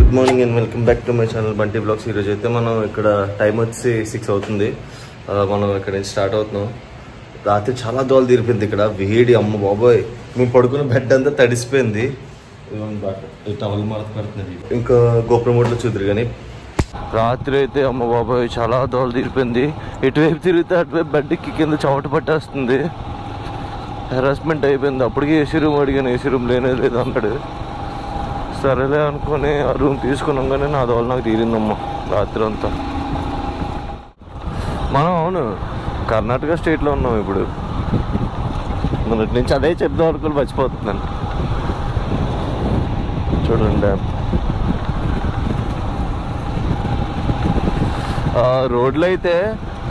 Good morning and welcome back to my channel Bunty vlogs. ఈరోజు అయితే మనం ఇక్కడ టైం వచ్చి 6 అవుతుంది. మనం ఇక్కడ నుంచి స్టార్ట్ అవుతున్నాం. రాత్రి చాలా దోలు తీరిపోయింది ఇక్కడ, వేడి అమ్మ బాబోయ్. మేము పడుకున్న బెడ్ అంతా తడిసిపోయింది. టవల్ మరత పెడుతున్నది. ఇంకా గోపురమోట్లో చూద్దరు కానీ రాత్రి అయితే అమ్మ బాబోయ్ చాలా దోలు తీరిపోయింది. ఎటువైపు తిరిగితే అటువైపు బెడ్కి కింద చవట పట్టేస్తుంది. హెరాస్మెంట్ అయిపోయింది. అప్పటికి ఏసీ రూమ్ అడిగాను, ఏసీ రూమ్ లేనే లేదు అన్నాడు. సరేలే అనుకొని ఆ రూమ్ తీసుకున్నాం కానీ నా దోళ నాకు తీరిందమ్మా రాత్రి అంతా. మనం అవును కర్ణాటక స్టేట్లో ఉన్నాం ఇప్పుడు. మొన్నటి నుంచి అదే చెప్దాం అనుకుని మర్చిపోతున్నాను. చూడండి డ్యామ్. రోడ్లు అయితే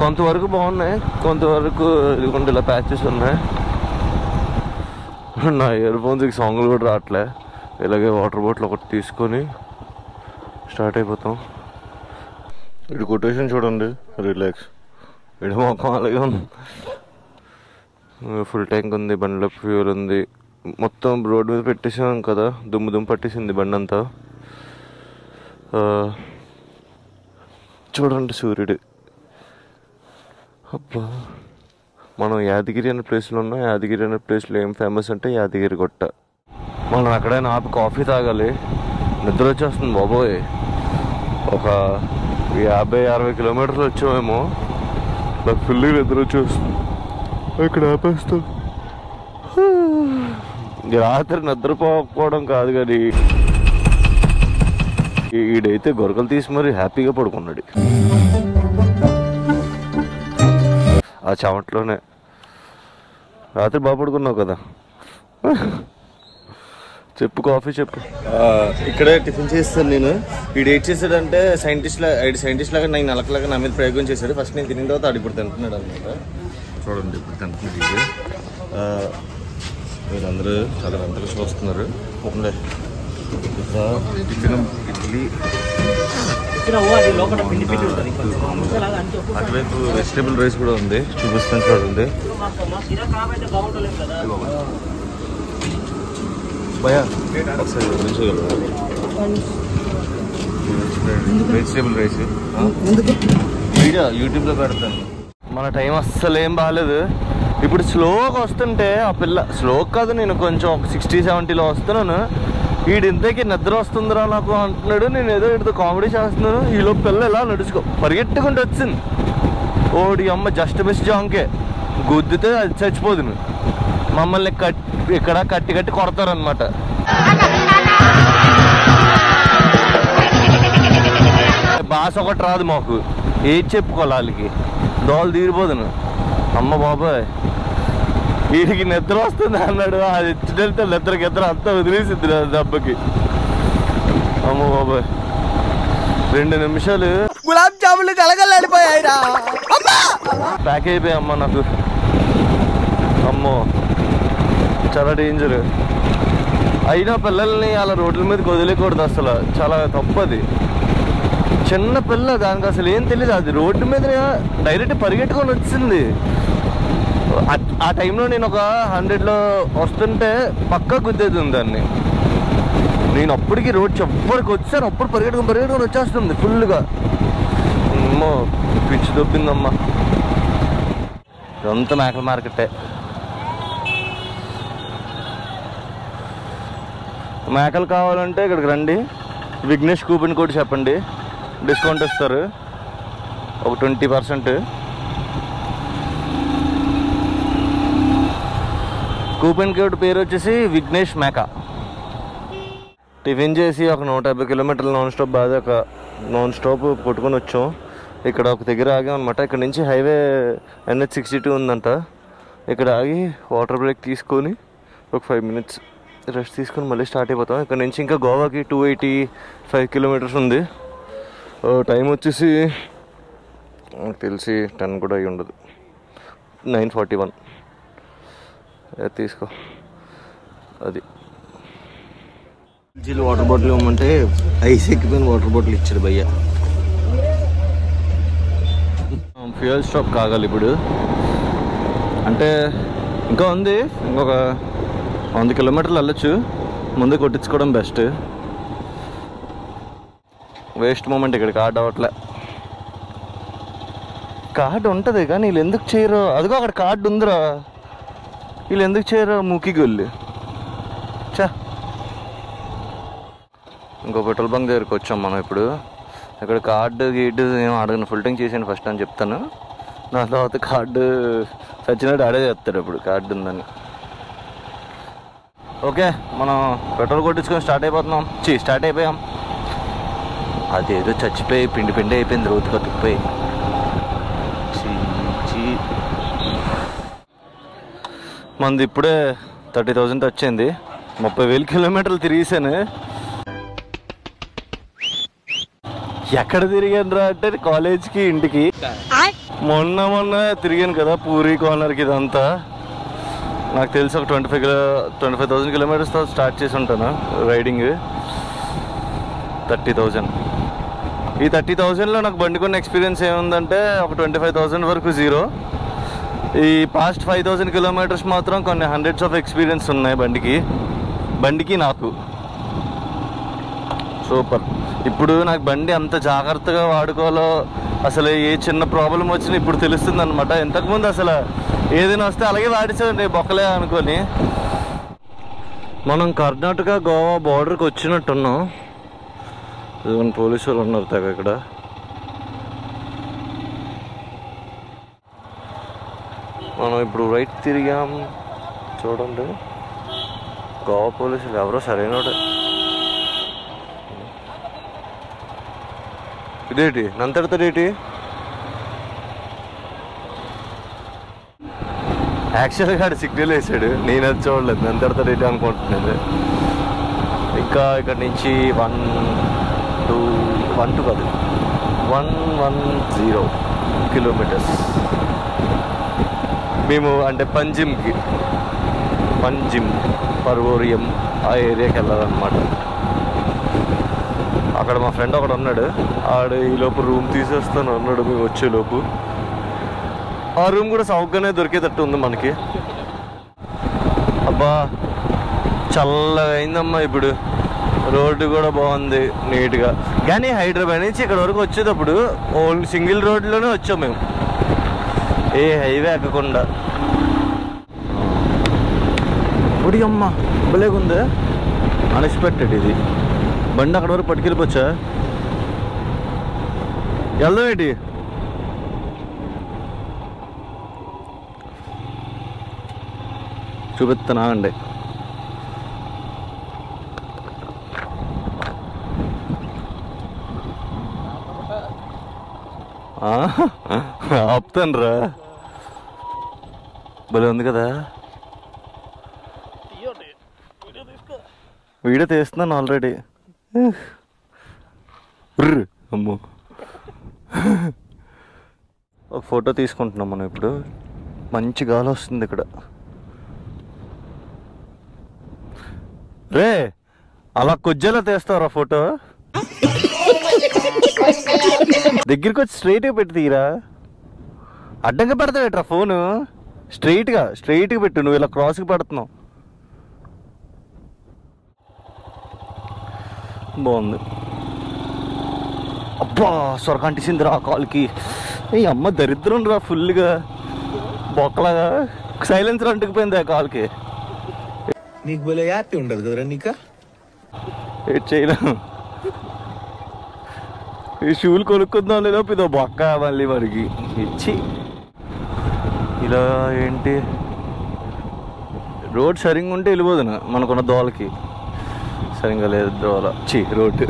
కొంతవరకు బాగున్నాయి, కొంతవరకు ఇదిగోండి ఇలా ప్యాచెస్ ఉన్నాయి. నా ఇయర్ ఫోన్స్కి సాంగ్లు కూడా రావట్లే. ఇలాగే వాటర్ బాటిల్ ఒకటి తీసుకొని స్టార్ట్ అయిపోతాం. ఇటు కొటేషన్ చూడండి, రిలాక్స్. ఇటు మొత్తం అలాగే ఉంది. ఫుల్ ట్యాంక్ ఉంది, బండిలో ఫ్యూల్ ఉంది. మొత్తం రోడ్ మీద పెట్టేసాం కదా, దుమ్ము పట్టేసింది బండి అంతా. చూడండి సూర్యుడు. అబ్బా, మనం యాదగిరి అనే ప్లేస్లో ఉన్నాం. యాదగిరి అనే ప్లేస్లో ఏం ఫేమస్ అంటే యాదగిరి గుట్ట. మనం ఎక్కడైనా ఆపి కాఫీ తాగాలి. నిద్ర వచ్చేస్తుంది బాబోయ్. ఒక 50-60 కిలోమీటర్లు వచ్చామేమో, నాకు ఫుల్గా నిద్ర వచ్చేస్తుంది. ఇక్కడ ఆపేస్తాం. రాత్రి నిద్రపోకపోవడం కాదు కానీ ఈడైతే గొరకలు తీసి మరి హ్యాపీగా పడుకున్నాడు ఆ చెమట్లోనే. రాత్రి బాగా పడుకున్నావు కదా. చెప్పు, కాఫీ చెప్పు. ఇక్కడే టిఫిన్ చేస్తాను నేను. వీడు ఏం చేశాడంటే సైంటిస్ట్ లాగా నేను నలకలాగా నా మీద ప్రయోగం చేశాడు. ఫస్ట్ నేను తిన్న తర్వాత ఆడు ఇప్పుడు తింటున్నాడు అనమాట. చూడండి ఇప్పుడు తింటున్నాడు. వీళ్ళందరూ చాలా గంటలు చూస్తున్నారు. టిఫిన్ ఇడ్లీ, అటువైపు వెజిటేబుల్ రైస్ కూడా ఉంది, చూపిస్తాను చూడండి. భయా ఒకసారి వెజిటేబుల్ రైస్ వీడియో యూట్యూబ్లో పెడతాను. మన టైం అస్సలు ఏం బాగాలేదు. ఇప్పుడు స్లోగా వస్తుంటే ఆ పిల్ల స్లో కాదు, నేను కొంచెం ఒక 60-70లో వస్తున్నాను. వీడి ఇంతకీ నిద్ర వస్తుందిరా నాకు అంటున్నాడు. నేను ఏదో వీడితో కామెడీ చేస్తున్నాను. ఈలో పిల్ల ఎలా పరిగెట్టుకుంటూ వచ్చింది. ఓడి అమ్మ జస్ట్ మిస్ జాంకే, గుద్దితే అది చచ్చిపోదు. మమ్మల్ని ఇక్కడ కట్టి కొడతారనమాట. భాష ఒకటి రాదు మాకు, ఏది చెప్పుకోవాలి వాళ్ళకి. దోలు తీరిపోదును. అమ్మ బాబాయ్ వీడికి నిద్ర వస్తుంది అన్నాడు. అది ఎత్తుకెళ్తే నిద్ర అంతా వదిలేసింది దెబ్బకి. అమ్మ బాబాయ్ 2 నిమిషాలు గులాబ్ జాములు కలగలాడిపోయాయి, ప్యాక్ అయిపోయాయి అమ్మ నాకు. అమ్మో చాలా డేంజర్. అయినా పిల్లల్ని అలా రోడ్ల మీదకి వదిలేకూడదు అసలు, చాలా తప్పది. చిన్న పిల్ల, దానికి అసలు ఏం తెలియదు. అది రోడ్డు మీద డైరెక్ట్ పరిగెట్టుకొని వచ్చింది. ఆ టైంలో నేను ఒక 100లో వస్తుంటే పక్కా గుద్దేది దాన్ని. నేను అప్పటికి రోడ్ చివరికి వచ్చాను, అప్పుడు పరిగెట్టుకొని వచ్చేస్తుంది ఫుల్గా. అమ్మో పిచ్చి దొబ్బిందమ్మా. ఇదంతా మేకల మార్కెటే. మేకలు కావాలంటే ఇక్కడికి రండి. విఘ్నేష్ కూపన్ కోడ్ చెప్పండి, డిస్కౌంట్ ఇస్తారు ఒక 20%. కూపన్ కోడ్ పేరు వచ్చేసి విఘ్నేష్ మేక. టిఫిన్ చేసి ఒక 150 కిలోమీటర్లు నాన్ స్టాప్ కొట్టుకొని వచ్చాం. ఇక్కడ ఒక దగ్గర ఆగాం అనమాట. ఇక్కడ నుంచి హైవే NH62 ఉందంట. ఇక్కడ ఆగి వాటర్ బ్రేక్ తీసుకొని ఒక 5 మినిట్స్ రెస్ట్ తీసుకొని మళ్ళీ స్టార్ట్ అయిపోతాం. ఇక్కడ నుంచి ఇంకా గోవాకి 285 కిలోమీటర్స్ ఉంది. టైం వచ్చేసి నాకు తెలిసి 10 కూడా అయి ఉండదు, 9:41. తీసుకో. అది వాటర్ బాటిల్ ఇవ్వమంటే ఐస్ ఎక్కిపోయిన వాటర్ బాటిల్ ఇచ్చాడు భయ్య. ఫ్యూయల్ స్టాప్ కాగాలి ఇప్పుడు. అంటే ఇంకా ఉంది, ఇంకొక 100 కిలోమీటర్లు వెళ్ళొచ్చు. ముందే కొట్టించుకోవడం బెస్ట్. వేస్ట్ మూమెంట్ ఇక్కడ కార్డు అవ్వట్లే. కార్డు ఉంటుంది కానీ వీళ్ళు ఎందుకు చేయరు? అదిగో అక్కడ కార్డు ఉందిరా, వీళ్ళు ఎందుకు చేయరు? మూకి గొల్లి చా. ఇంకో పెట్రోల్ బంక్ దగ్గరికి వచ్చాం మనం ఇప్పుడు. ఇక్కడ కార్డు గీటు ఏం అడగను, ఫుల్ ట్యాంక్ చేసాను ఫస్ట్ అని చెప్తాను. దాని తర్వాత కార్డు సచ్చినట్టు ఆడే చేస్తాడు ఇప్పుడు కార్డు ఉందని. ఓకే, మనం పెట్రోల్ కొట్టించుకొని స్టార్ట్ అయిపోయాం. అదేదో చచ్చిపోయి పిండి పిండి అయిపోయింది, రోజు కట్టుకుపోయి. మనది ఇప్పుడే 30,000 వచ్చింది. 30,000 కిలోమీటర్లు తిరిగేసాను. ఎక్కడ తిరిగాను రా అంటే కాలేజ్కి, ఇంటికి. మొన్న తిరిగాను కదా పూరి కార్నర్కి. ఇదంతా నాకు తెలిసి ఒక 25,000 కిలోమీటర్స్తో స్టార్ట్ చేసి ఉంటాను రైడింగ్. 30,000. ఈ 30,000లో నాకు బండి కొన్న ఎక్స్పీరియన్స్ ఏముందంటే ఒక 25,000 వరకు జీరో. ఈ పాస్ట్ 5,000 కిలోమీటర్స్ మాత్రం కొన్ని హండ్రెడ్స్ ఆఫ్ ఎక్స్పీరియన్స్ ఉన్నాయి బండికి నాకు. సూపర్. ఇప్పుడు నాకు బండి అంత జాగ్రత్తగా వాడుకోవాలో, అసలు ఏ చిన్న ప్రాబ్లం వచ్చినా ఇప్పుడు తెలుస్తుంది అనమాట. ఇంతకుముందు అసలు ఏదైనా వస్తే అలాగే వాడిచేయండి బొక్కలే అనుకొని. మనం కర్ణాటక గోవా బార్డర్కి వచ్చినట్టున్నాం. పోలీసు వాళ్ళు ఉన్నారు తెగ ఇక్కడ. మనం ఇప్పుడు రైట్ తిరిగాం చూడండి. గోవా పోలీసులు ఎవరో సరైనోడే. ఇదేంటి నంతడతాడేటి? యాక్చువల్గా సిగ్నల్ వేసాడు, నేను అది చూడలేదు. నంతడతాడేటి అనుకుంటున్నాను. ఇంకా ఇక్కడ నుంచి 110 కిలోమీటర్స్ మేము అంటే పంజిమ్ పర్వోరియం ఆ ఏరియాకి వెళ్ళాలన్నమాట. అక్కడ మా ఫ్రెండ్ ఒకడు ఉన్నాడు, ఆడు ఈలోపు రూమ్ తీసేస్తాను అన్నాడు మేము వచ్చేలోపు. ఆ రూమ్ కూడా సౌకర్యంగానే దొరికేటట్టు ఉంది మనకి. అబ్బా చల్లగా అయిందమ్మా ఇప్పుడు. రోడ్డు కూడా బాగుంది నీట్గా. కానీ హైదరాబాద్ నుంచి ఇక్కడ వరకు వచ్చేటప్పుడు ఓన్లీ సింగిల్ రోడ్లోనే వచ్చాం మేము, ఏ హైవే ఎక్కకుండా. ఇప్పుడు అమ్మ భలేగుంది, అన్ఎక్స్పెక్టెడ్. ఇది బండి అక్కడ వరకు పట్టుకెళ్ళిపోవచ్చా? వెళ్దాం ఏంటి? చూపిస్తానా అండి. ఆపుతాను రా, భలే ఉంది కదా. వీడియో తీస్తున్నాను ఆల్రెడీ. అమ్మో, ఒక ఫోటో తీసుకుంటున్నాం మనం ఇప్పుడు. మంచి గాలి వస్తుంది ఇక్కడ. రే అలా కొజ్జేలా తీస్తారా ఫోటో? దగ్గరికి వచ్చి స్ట్రైట్గా పెట్టి తీరా. అడ్డంగా పెడతావేట్రా ఫోను? స్ట్రైట్గా పెట్టు. నువ్వు ఇలా క్రాస్కి పెడుతున్నావు. బాగుంది. అబ్బా సొరకంటిసింది రా కాల్కి. ఈ అమ్మ దరిద్రం రా ఫుల్గా బొక్కలాగా. సైలెన్సర్ అంటుకుపోయింది ఆ కాల్కి. నీకు భలే హ్యాపీ ఉండదు కదరా నీకా? చేయలేం. ఈ షూలు కొనుక్కుందాం లేదా ఇదో బొక్క మళ్ళీ మనకి ఇచ్చి. ఇలా ఏంటి రోడ్ సరిగ్గా ఉంటే వెళ్ళిపోదునా, మనకున్న దోలకి సరిగ్గా లేదు దోల. రోడ్డు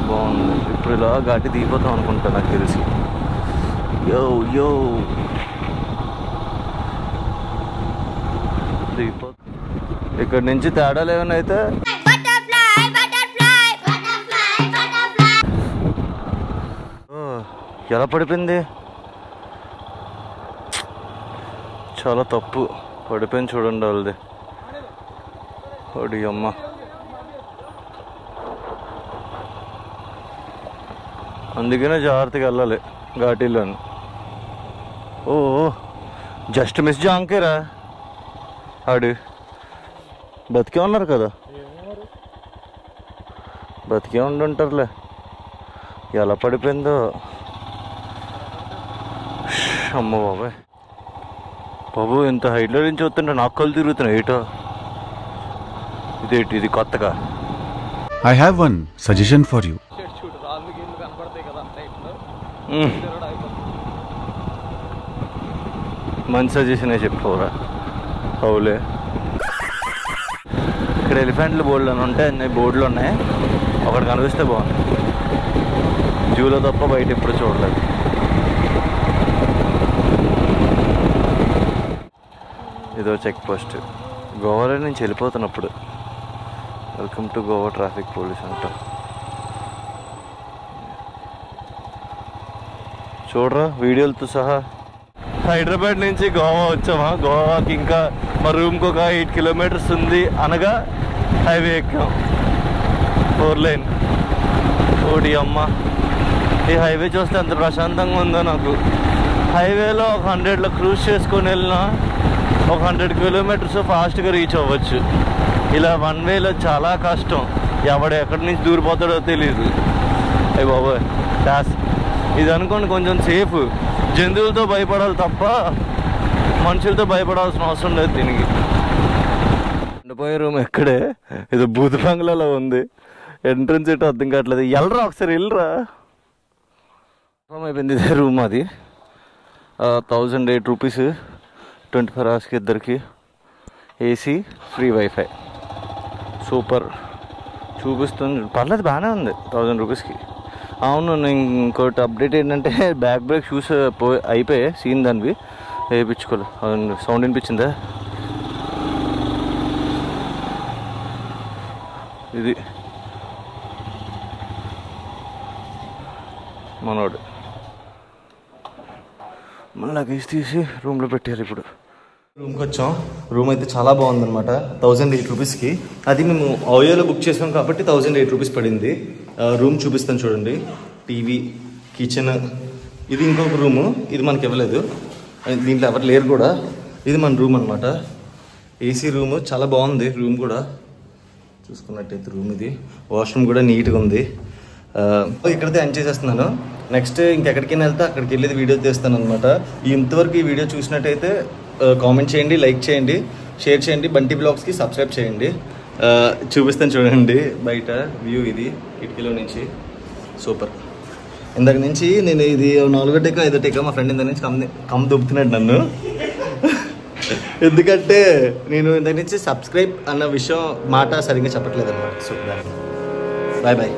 బాగుంది. ఇప్పుడు ఇలా ఘాటి దిగిపోతాం అనుకుంటా నాకు తెలిసి. యో దిగిపో. ఇక్కడ నుంచి తేడాలు ఏమైనా అయితే ఎలా పడిపోయింది? చాలా తప్పు పడిపోయింది చూడండి వాళ్ళది. ఒడి అమ్మ. అందుకనే జాగ్రత్తగా వెళ్ళాలి ఘాటీలోని. ఓ జస్ట్ మిస్ జాంకేరా. ఆడు బతికే ఉన్నారు కదా. బతికే ఉండుంటారులే. ఎలా పడిపోయిందో. అమ్మ బాబాయ్ బాబు, ఇంత హైట్లో నుంచి చూస్తుంటే నాకు కళ్ళు తిరుగుతున్నాయి ఏటో. ఇదేంటి ఇది కొత్తగా? I have one suggestion for you. మంచి సజెషనే చెప్పుకోరా. అవులే, ఇక్కడ ఎలిఫెంట్లు బోర్డులు అని ఉంటాయి, అన్ని బోర్డులు ఉన్నాయి. ఒకటి కనిపిస్తే బాగుంది. జూలో తప్ప బయట ఎప్పుడు చూడలేదు. ఇదో చెక్ పోస్ట్. గోవాలో నుంచి వెళ్ళిపోతున్నప్పుడు welcome to Goa traffic police అంట. చూడరా వీడియోలతో సహా. హైదరాబాద్ నుంచి గోవా వచ్చామా. గోవాకి ఇంకా మా రూమ్కి ఒక 8 కిలోమీటర్స్ ఉంది అనగా హైవే ఎక్కాం. 4 లైన్. ఓడి అమ్మ, ఈ హైవే చూస్తే ఎంత ప్రశాంతంగా ఉందో నాకు. హైవేలో ఒక 100లో క్రూజ్ చేసుకొని వెళ్ళినా ఒక 100 కిలోమీటర్స్ ఫాస్ట్గా రీచ్ అవ్వచ్చు. ఇలా 1 వేలో చాలా కష్టం. ఎవడు ఎక్కడి నుంచి దూరిపోతాడో తెలియదు. అయ్యి బాబోయ్ డాస్. ఇది అనుకోండి కొంచెం సేఫ్. జంతువులతో భయపడాలి తప్ప మనుషులతో భయపడాల్సిన అవసరం లేదు దీనికి. ఉండిపోయే రూమ్ ఎక్కడే, ఇది భూత బంగ్లాలో ఉంది. ఎంట్రన్స్ ఏంటో అర్థం కావట్లేదు. వెళ్ళరా ఒకసారి వెళ్ళరా. అయిపోయింది ఇదే రూమ్. అది 1008 రూపీస్ 24 అవర్స్కి ఇద్దరికి. AC, free wifi. సూపర్. చూపిస్తుంది, పర్లేదు బాగానే ఉంది 1000 రూపీస్కి. అవును, నేను ఇంకోటి అప్డేట్ ఏంటంటే బ్యాక్ బ్రేక్ షూస్ అయిపోయాయి. సీన్ దానివి వేయించుకోలేదు. అవును, సౌండ్ వినిపించిందా? ఇది మనోడు మన లగేజ్ తీసి రూమ్లో పెట్టారు. ఇప్పుడు రూమ్కి వచ్చాం. రూమ్ అయితే చాలా బాగుందన్నమాట. 1008 రూపీస్కి. అది మేము ఓయోలో బుక్ చేసాం కాబట్టి 1008 రూపీస్ పడింది. రూమ్ చూపిస్తాను చూడండి. TV, kitchen. ఇది ఇంకొక రూము, ఇది మనకి ఇవ్వలేదు, దీంట్లో ఎవరు లేరు కూడా. ఇది మన రూమ్ అనమాట. ఏసీ రూము, చాలా బాగుంది రూమ్ కూడా. చూసుకున్నట్టయితే రూమ్ ఇది. వాష్రూమ్ కూడా నీట్గా ఉంది. ఇక్కడైతే ఎండ్ చేసేస్తున్నాను. నెక్స్ట్ ఇంకెక్కడికైనా వెళ్తే అక్కడికి వెళ్ళేది వీడియో తీస్తాను అనమాట. ఇంతవరకు ఈ వీడియో చూసినట్టయితే కామెంట్ చేయండి, లైక్ చేయండి, షేర్ చేయండి. బంటి బ్లాగ్స్కి సబ్స్క్రైబ్ చేయండి. చూపిస్తాను చూడండి బయట వ్యూ. ఇది కిటికీలో నుంచి సూపర్. ఇందాక నుంచి నేను ఇది 4వ టేక 5వ టేక మా ఫ్రెండ్ ఇందాక నుంచి కమ్ దొబ్బుతున్నాడు నన్ను. ఎందుకంటే నేను ఇందాక నుంచి సబ్స్క్రైబ్ అన్న విషయం మాట సరిగ్గా చెప్పట్లేదు అనమాట. So bye bye.